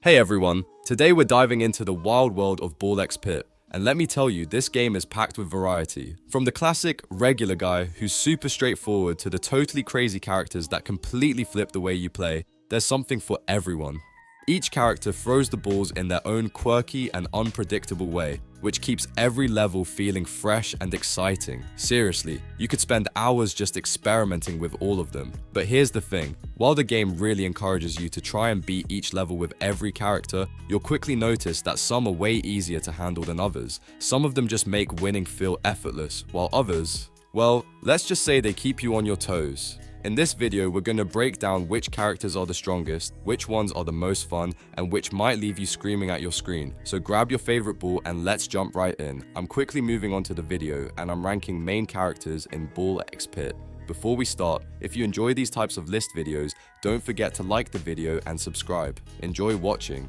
Hey everyone, today we're diving into the wild world of Ball X Pit. And let me tell you, this game is packed with variety. From the classic, regular guy who's super straightforward to the totally crazy characters that completely flip the way you play, there's something for everyone. Each character throws the balls in their own quirky and unpredictable way, which keeps every level feeling fresh and exciting. Seriously, you could spend hours just experimenting with all of them. But here's the thing, while the game really encourages you to try and beat each level with every character, you'll quickly notice that some are way easier to handle than others. Some of them just make winning feel effortless, while others, well, let's just say they keep you on your toes. In this video, we're going to break down which characters are the strongest, which ones are the most fun, and which might leave you screaming at your screen. So grab your favorite ball and let's jump right in. I'm quickly moving on to the video and I'm ranking main characters in Ball X Pit. Before we start, if you enjoy these types of list videos, don't forget to like the video and subscribe. Enjoy watching.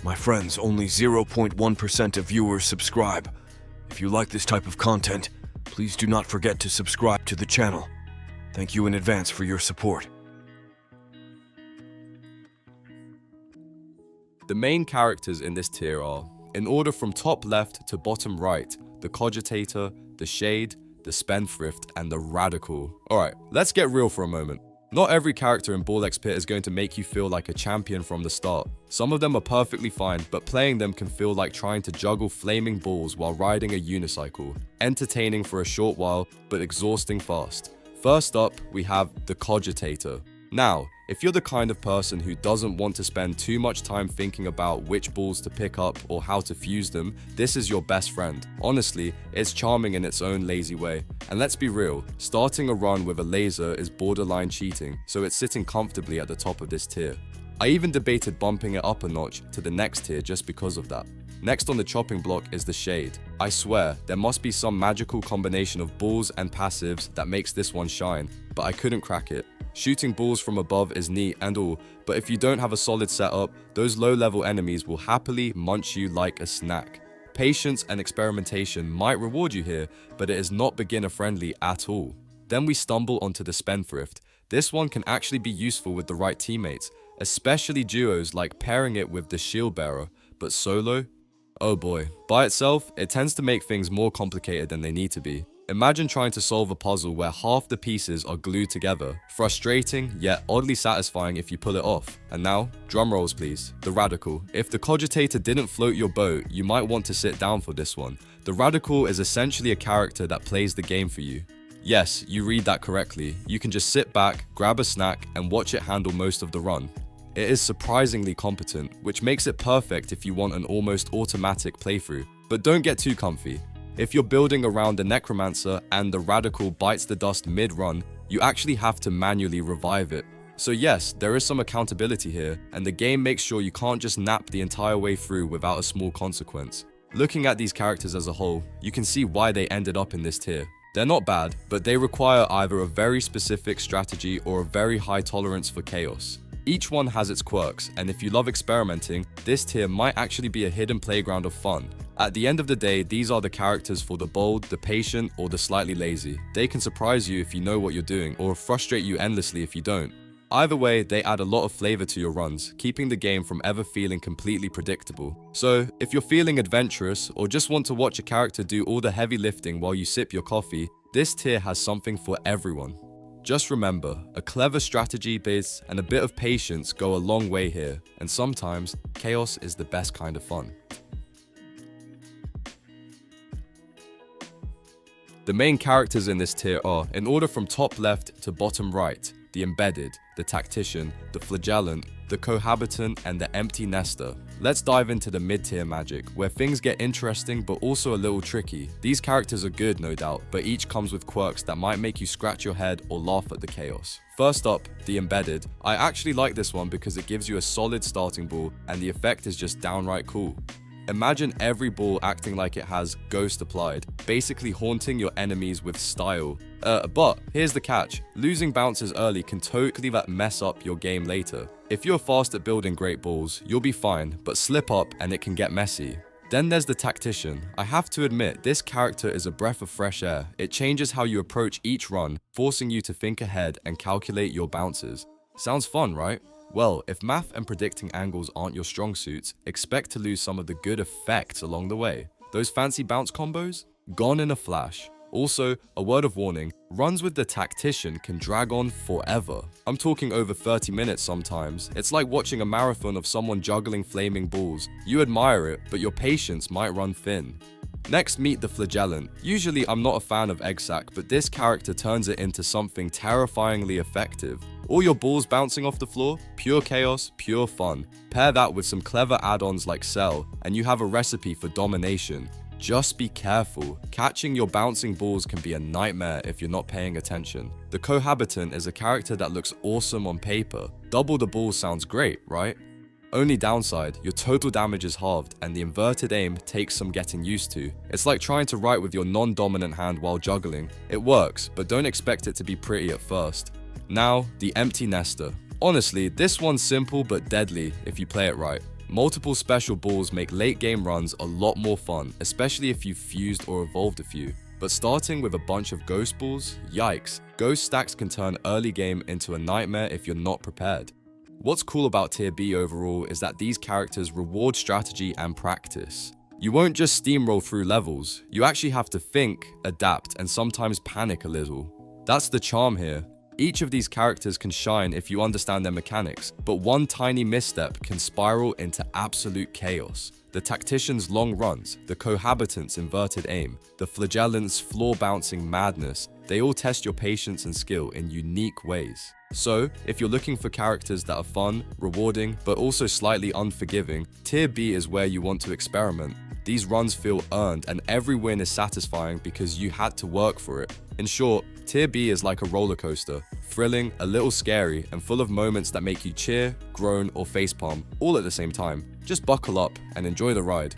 My friends, only 0.1% of viewers subscribe. If you like this type of content, please do not forget to subscribe to the channel. Thank you in advance for your support. The main characters in this tier are, in order from top left to bottom right, the Cogitator, the Shade, the Spendthrift, and the Radical. Alright, let's get real for a moment. Not every character in Ball X Pit is going to make you feel like a champion from the start. Some of them are perfectly fine, but playing them can feel like trying to juggle flaming balls while riding a unicycle. Entertaining for a short while, but exhausting fast. First up, we have the Cogitator. Now, if you're the kind of person who doesn't want to spend too much time thinking about which balls to pick up or how to fuse them, this is your best friend. Honestly, it's charming in its own lazy way. And let's be real, starting a run with a laser is borderline cheating, so it's sitting comfortably at the top of this tier. I even debated bumping it up a notch to the next tier just because of that. Next on the chopping block is the Shade. I swear, there must be some magical combination of balls and passives that makes this one shine, but I couldn't crack it. Shooting balls from above is neat and all, but if you don't have a solid setup, those low-level enemies will happily munch you like a snack. Patience and experimentation might reward you here, but it is not beginner-friendly at all. Then we stumble onto the Spendthrift. This one can actually be useful with the right teammates, especially duos like pairing it with the Shield Bearer, but solo? Oh boy. By itself, it tends to make things more complicated than they need to be. Imagine trying to solve a puzzle where half the pieces are glued together. Frustrating, yet oddly satisfying if you pull it off. And now, drum rolls please. The Radical. If the Cogitator didn't float your boat, you might want to sit down for this one. The Radical is essentially a character that plays the game for you. Yes, you read that correctly. You can just sit back, grab a snack, and watch it handle most of the run. It is surprisingly competent, which makes it perfect if you want an almost automatic playthrough. But don't get too comfy. If you're building around the Necromancer and the Radical bites the dust mid-run, you actually have to manually revive it. So yes, there is some accountability here, and the game makes sure you can't just nap the entire way through without a small consequence. Looking at these characters as a whole, you can see why they ended up in this tier. They're not bad, but they require either a very specific strategy or a very high tolerance for chaos. Each one has its quirks, and if you love experimenting, this tier might actually be a hidden playground of fun. At the end of the day, these are the characters for the bold, the patient, or the slightly lazy. They can surprise you if you know what you're doing, or frustrate you endlessly if you don't. Either way, they add a lot of flavor to your runs, keeping the game from ever feeling completely predictable. So, if you're feeling adventurous, or just want to watch a character do all the heavy lifting while you sip your coffee, this tier has something for everyone. Just remember, a clever strategy base and a bit of patience go a long way here, and sometimes, chaos is the best kind of fun. The main characters in this tier are, in order from top left to bottom right, the Embedded, the Tactician, the Flagellant, the Cohabitant, and the Empty Nester. Let's dive into the mid-tier magic, where things get interesting but also a little tricky. These characters are good, no doubt, but each comes with quirks that might make you scratch your head or laugh at the chaos. First up, the Embedded. I actually like this one because it gives you a solid starting ball, and the effect is just downright cool. Imagine every ball acting like it has ghost applied, basically haunting your enemies with style. But here's the catch, losing bounces early can totally mess up your game later. If you're fast at building great balls, you'll be fine, but slip up and it can get messy. Then there's the Tactician. I have to admit, this character is a breath of fresh air. It changes how you approach each run, forcing you to think ahead and calculate your bounces. Sounds fun, right? Well, if math and predicting angles aren't your strong suits, expect to lose some of the good effects along the way. Those fancy bounce combos? Gone in a flash. Also, a word of warning, runs with the tactician can drag on forever. I'm talking over 30 minutes sometimes. It's like watching a marathon of someone juggling flaming balls. You admire it, but your patience might run thin. Next, meet the Flagellant. Usually I'm not a fan of Egg Sack, but this character turns it into something terrifyingly effective. All your balls bouncing off the floor, pure chaos, pure fun. Pair that with some clever add-ons like Cell, and you have a recipe for domination. Just be careful. Catching your bouncing balls can be a nightmare if you're not paying attention. The Cohabitant is a character that looks awesome on paper. Double the balls sounds great, right? Only downside, your total damage is halved and the inverted aim takes some getting used to. It's like trying to write with your non-dominant hand while juggling. It works, but don't expect it to be pretty at first. Now, the Empty Nester. Honestly, this one's simple but deadly if you play it right. Multiple special balls make late game runs a lot more fun, especially if you've fused or evolved a few. But starting with a bunch of ghost balls, yikes, ghost stacks can turn early game into a nightmare if you're not prepared. What's cool about Tier B overall is that these characters reward strategy and practice. You won't just steamroll through levels, you actually have to think, adapt, and sometimes panic a little. That's the charm here. Each of these characters can shine if you understand their mechanics, but one tiny misstep can spiral into absolute chaos. The Tactician's long runs, the Cohabitant's inverted aim, the Flagellant's floor-bouncing madness, they all test your patience and skill in unique ways. So, if you're looking for characters that are fun, rewarding, but also slightly unforgiving, Tier B is where you want to experiment. These runs feel earned and every win is satisfying because you had to work for it. In short, Tier B is like a roller coaster, thrilling, a little scary, and full of moments that make you cheer, groan, or facepalm, all at the same time. Just buckle up and enjoy the ride.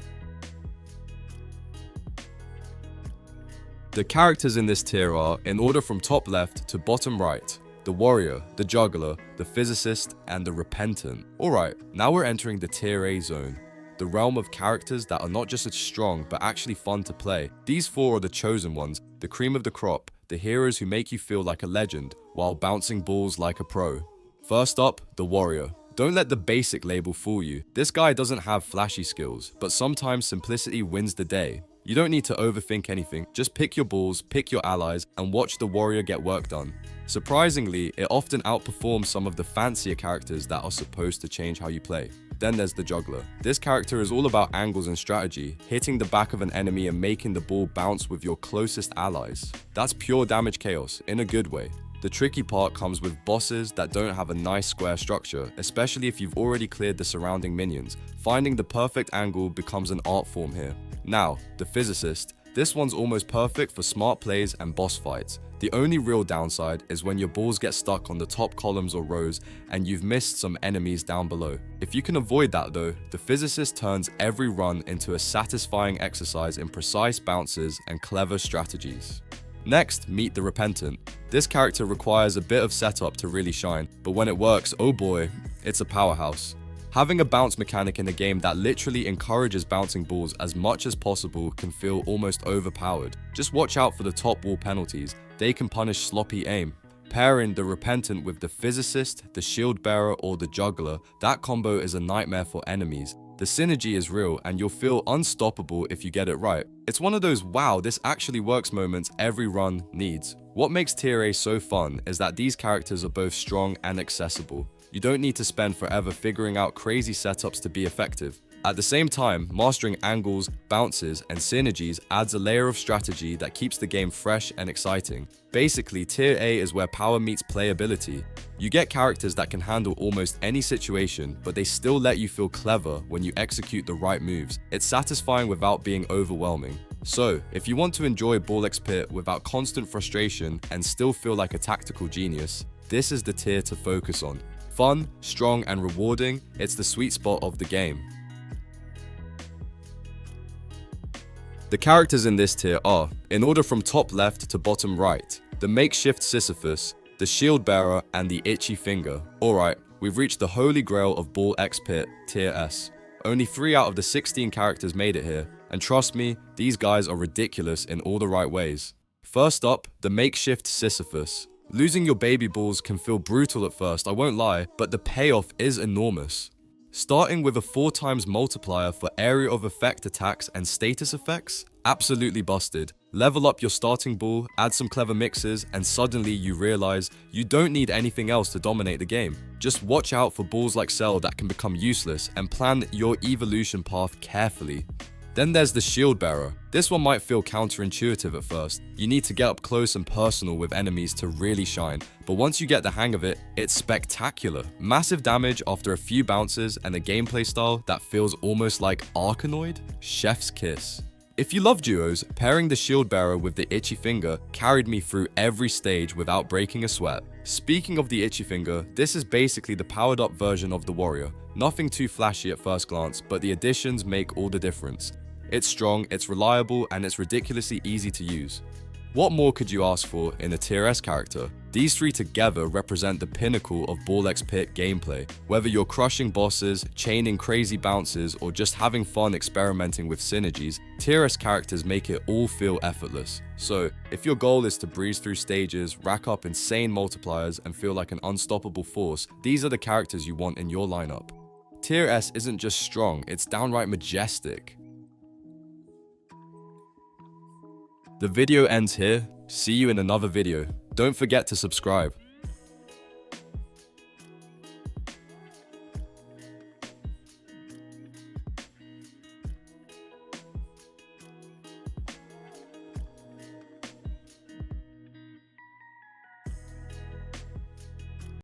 The characters in this tier are, in order from top left to bottom right, the Warrior, the Juggler, the Physicist, and the Repentant. Alright, now we're entering the Tier A zone. The realm of characters that are not just as strong, but actually fun to play. These four are the chosen ones, the cream of the crop, the heroes who make you feel like a legend, while bouncing balls like a pro. First up, the Warrior. Don't let the basic label fool you. This guy doesn't have flashy skills, but sometimes simplicity wins the day. You don't need to overthink anything, just pick your balls, pick your allies, and watch the Warrior get work done. Surprisingly, it often outperforms some of the fancier characters that are supposed to change how you play. Then there's the Juggler. This character is all about angles and strategy, hitting the back of an enemy and making the ball bounce with your closest allies. That's pure damage chaos, in a good way. The tricky part comes with bosses that don't have a nice square structure, especially if you've already cleared the surrounding minions. Finding the perfect angle becomes an art form here. Now, the Physicist. This one's almost perfect for smart plays and boss fights. The only real downside is when your balls get stuck on the top columns or rows and you've missed some enemies down below. If you can avoid that though, the Physicist turns every run into a satisfying exercise in precise bounces and clever strategies. Next, meet the Repentant. This character requires a bit of setup to really shine, but when it works, oh boy, it's a powerhouse. Having a bounce mechanic in a game that literally encourages bouncing balls as much as possible can feel almost overpowered. Just watch out for the top wall penalties, they can punish sloppy aim. Pairing the Repentant with the Physicist, the Shield Bearer, or the Juggler, that combo is a nightmare for enemies. The synergy is real and you'll feel unstoppable if you get it right. It's one of those wow, this actually works moments every run needs. What makes Tier A so fun is that these characters are both strong and accessible. You don't need to spend forever figuring out crazy setups to be effective. At the same time, mastering angles, bounces, and synergies adds a layer of strategy that keeps the game fresh and exciting. Basically, Tier A is where power meets playability. You get characters that can handle almost any situation, but they still let you feel clever when you execute the right moves. It's satisfying without being overwhelming. So, if you want to enjoy Ball X Pit without constant frustration and still feel like a tactical genius, this is the tier to focus on. Fun, strong, and rewarding, it's the sweet spot of the game. The characters in this tier are, in order from top left to bottom right, the Makeshift Sisyphus, the Shield Bearer, and the Itchy Finger. Alright, we've reached the holy grail of Ball X Pit, tier S. Only 3 out of the 16 characters made it here, and trust me, these guys are ridiculous in all the right ways. First up, the Makeshift Sisyphus. Losing your baby balls can feel brutal at first, I won't lie, but the payoff is enormous. Starting with a 4 times multiplier for area of effect attacks and status effects? Absolutely busted. Level up your starting ball, add some clever mixes, and suddenly you realize you don't need anything else to dominate the game. Just watch out for balls like Cell that can become useless and plan your evolution path carefully. Then there's the Shield Bearer. This one might feel counterintuitive at first. You need to get up close and personal with enemies to really shine, but once you get the hang of it, it's spectacular. Massive damage after a few bounces and a gameplay style that feels almost like Arkanoid? Chef's kiss. If you love duos, pairing the Shield Bearer with the Itchy Finger carried me through every stage without breaking a sweat. Speaking of the Itchy Finger, this is basically the powered up version of the Warrior. Nothing too flashy at first glance, but the additions make all the difference. It's strong, it's reliable, and it's ridiculously easy to use. What more could you ask for in a Tier S character? These three together represent the pinnacle of Ball X Pit gameplay. Whether you're crushing bosses, chaining crazy bounces, or just having fun experimenting with synergies, Tier S characters make it all feel effortless. So, if your goal is to breeze through stages, rack up insane multipliers, and feel like an unstoppable force, these are the characters you want in your lineup. Tier S isn't just strong, it's downright majestic. The video ends here. See you in another video. Don't forget to subscribe.